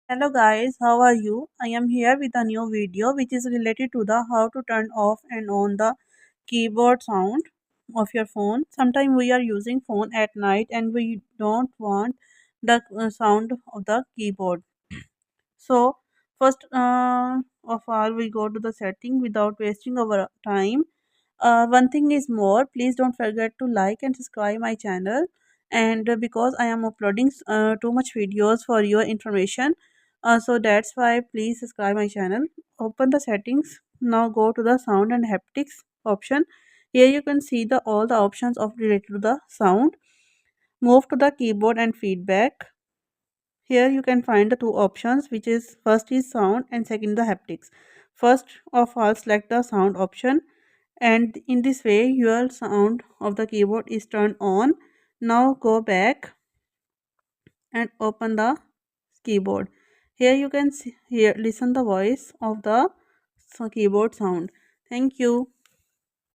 Hello guys, how are you? I am here with a new video which is related to the how to turn off and on the keyboard sound of your phone. Sometimes we are using phone at night and we don't want the sound of the keyboard. So first of all we go to the setting without wasting our time. One thing is more, please don't forget to like and subscribe my channel. And because I am uploading too much videos for your information, so that's why please subscribe my channel. Open the settings. Now go to the sound and haptics option. Here you can see the all the options of related to the sound. Move to the keyboard and feedback. Here you can find the two options, which is first is sound and second the haptics. First of all, select the sound option, and in this way your sound of the keyboard is turned on. Now go back and open the keyboard. Here you can see, here listen the voice of the keyboard sound. Thank you.